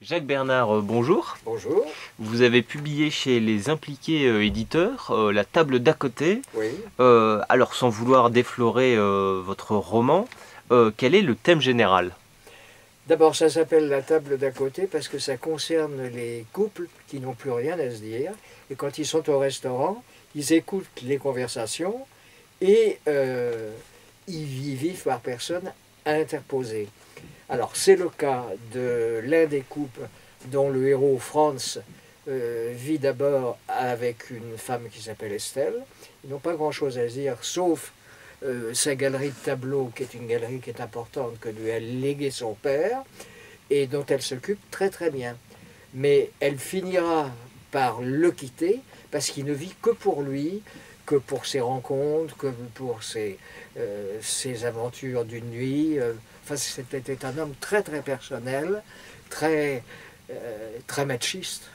Jacques Bernard, bonjour. Bonjour. Vous avez publié chez Les Impliqués éditeurs La table d'à côté. Oui. Alors, sans vouloir déflorer votre roman, quel est le thème général? D'abord, ça s'appelle la table d'à côté parce que ça concerne les couples qui n'ont plus rien à se dire. Et quand ils sont au restaurant, ils écoutent les conversations et ils vivent par personne interposée. Alors, c'est le cas de l'un des couples dont le héros Franz vit d'abord avec une femme qui s'appelle Estelle. Ils n'ont pas grand-chose à se dire, sauf sa galerie de tableaux, qui est une galerie qui est importante, que lui a légué son père, et dont elle s'occupe très très bien. Mais elle finira par le quitter, parce qu'il ne vit que pour lui, que pour ses rencontres, que pour ses aventures d'une nuit. Enfin, c'était un homme très très personnel, très machiste.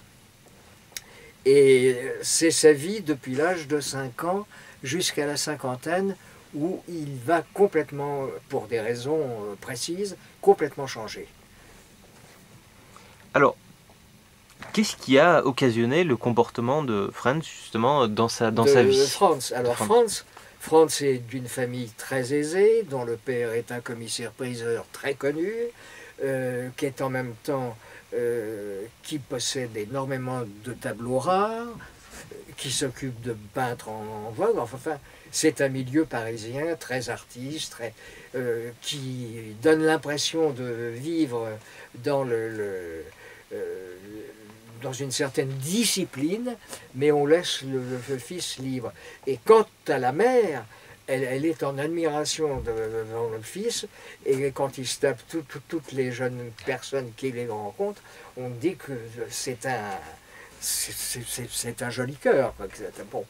Et c'est sa vie depuis l'âge de 5 ans jusqu'à la cinquantaine, où il va complètement, pour des raisons précises, complètement changer. Alors, qu'est-ce qui a occasionné le comportement de Franz, justement, dans sa vie? Franz. Alors, Franz est d'une famille très aisée, dont le père est un commissaire-priseur très connu, qui est en même temps, qui possède énormément de tableaux rares, qui s'occupe de peintres en vogue. Enfin, c'est un milieu parisien très artiste, qui donne l'impression de vivre dans dans une certaine discipline, mais on laisse le fils libre. Et quant à la mère, elle est en admiration devant le fils, et quand il se tape toutes les jeunes personnes qu'il rencontre, on dit que c'est un joli cœur. Bon.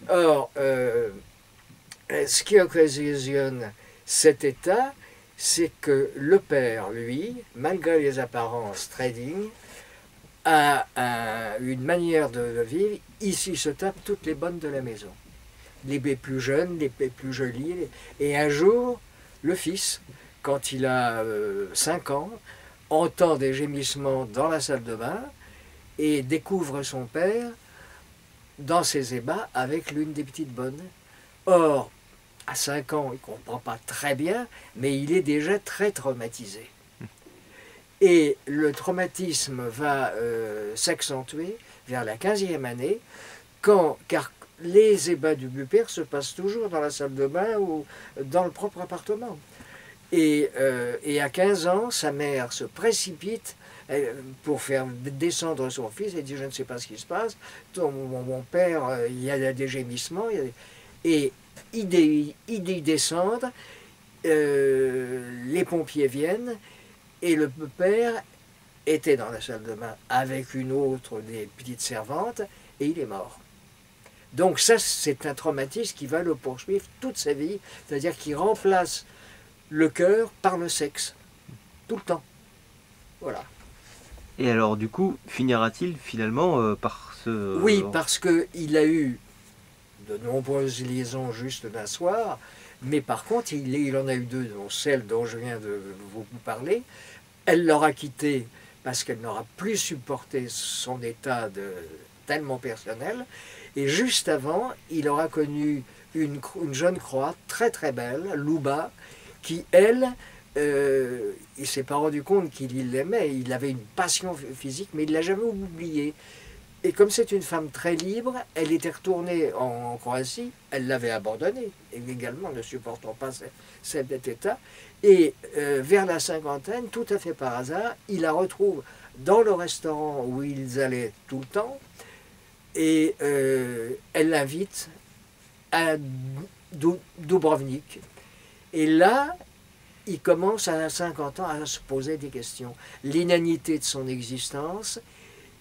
Or, ce qui occasionne cet état, c'est que le père, lui, malgré les apparences très dignes, a une manière de vivre. Ici se tape toutes les bonnes de la maison. Les plus jeunes, les plus jolies. Et un jour, le fils, quand il a 5 ans, entend des gémissements dans la salle de bain et découvre son père dans ses ébats avec l'une des petites bonnes. Or, à 5 ans, il ne comprend pas très bien, mais il est déjà très traumatisé. Et le traumatisme va s'accentuer vers la 15e année, car les ébats du père se passent toujours dans la salle de bain ou dans le propre appartement. Et à 15 ans, sa mère se précipite pour faire descendre son fils et dit « Je ne sais pas ce qui se passe, mon père, il y a des gémissements. » Et ils descendent, les pompiers viennent, et le père était dans la salle de bain avec une autre des petites servantes, et il est mort. Donc ça, c'est un traumatisme qui va le poursuivre toute sa vie, c'est-à-dire qu'il remplace le cœur par le sexe, tout le temps. Voilà. Et alors, du coup, finira-t-il finalement par ce... Oui, parce qu'il a eu de nombreuses liaisons juste d'un soir, mais par contre, il en a eu 2, dont celle dont je viens de vous parler. Elle l'aura quitté parce qu'elle n'aura plus supporté son état tellement personnel. Et juste avant, il aura connu une jeune Croate très très belle, Luba, qui elle, il ne s'est pas rendu compte qu'il l'aimait, il avait une passion physique, mais il ne l'a jamais oubliée. Et comme c'est une femme très libre, elle était retournée en Croatie, elle l'avait abandonnée, également ne supportant pas cet état. Et vers la cinquantaine, tout à fait par hasard, il la retrouve dans le restaurant où ils allaient tout le temps, et elle l'invite à Dubrovnik. Et là, il commence à 50 ans à se poser des questions. L'inanité de son existence,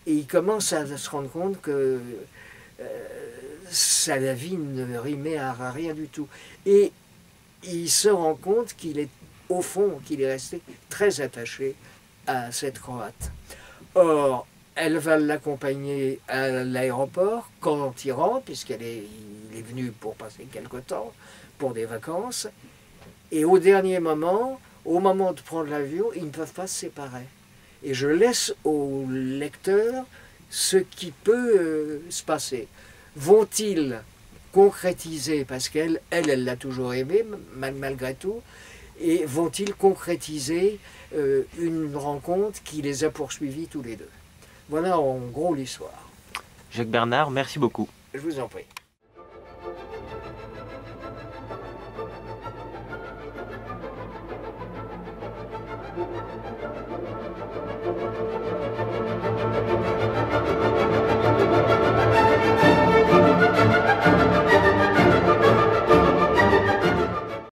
et il commence à se rendre compte que sa vie ne rimait à rien du tout. Et il se rend compte qu'il est, au fond, qu'il est resté très attaché à cette Croate. Or, elle va l'accompagner à l'aéroport quand il rentre, puisqu'il est venu pour passer quelque temps, pour des vacances. Et au dernier moment, au moment de prendre l'avion, ils ne peuvent pas se séparer. Et je laisse au lecteur ce qui peut se passer. Vont-ils concrétiser, parce qu'elle l'a toujours aimé, malgré tout, et vont-ils concrétiser une rencontre qui les a poursuivis tous les deux? Voilà en gros l'histoire. Jacques Bernard, merci beaucoup. Je vous en prie.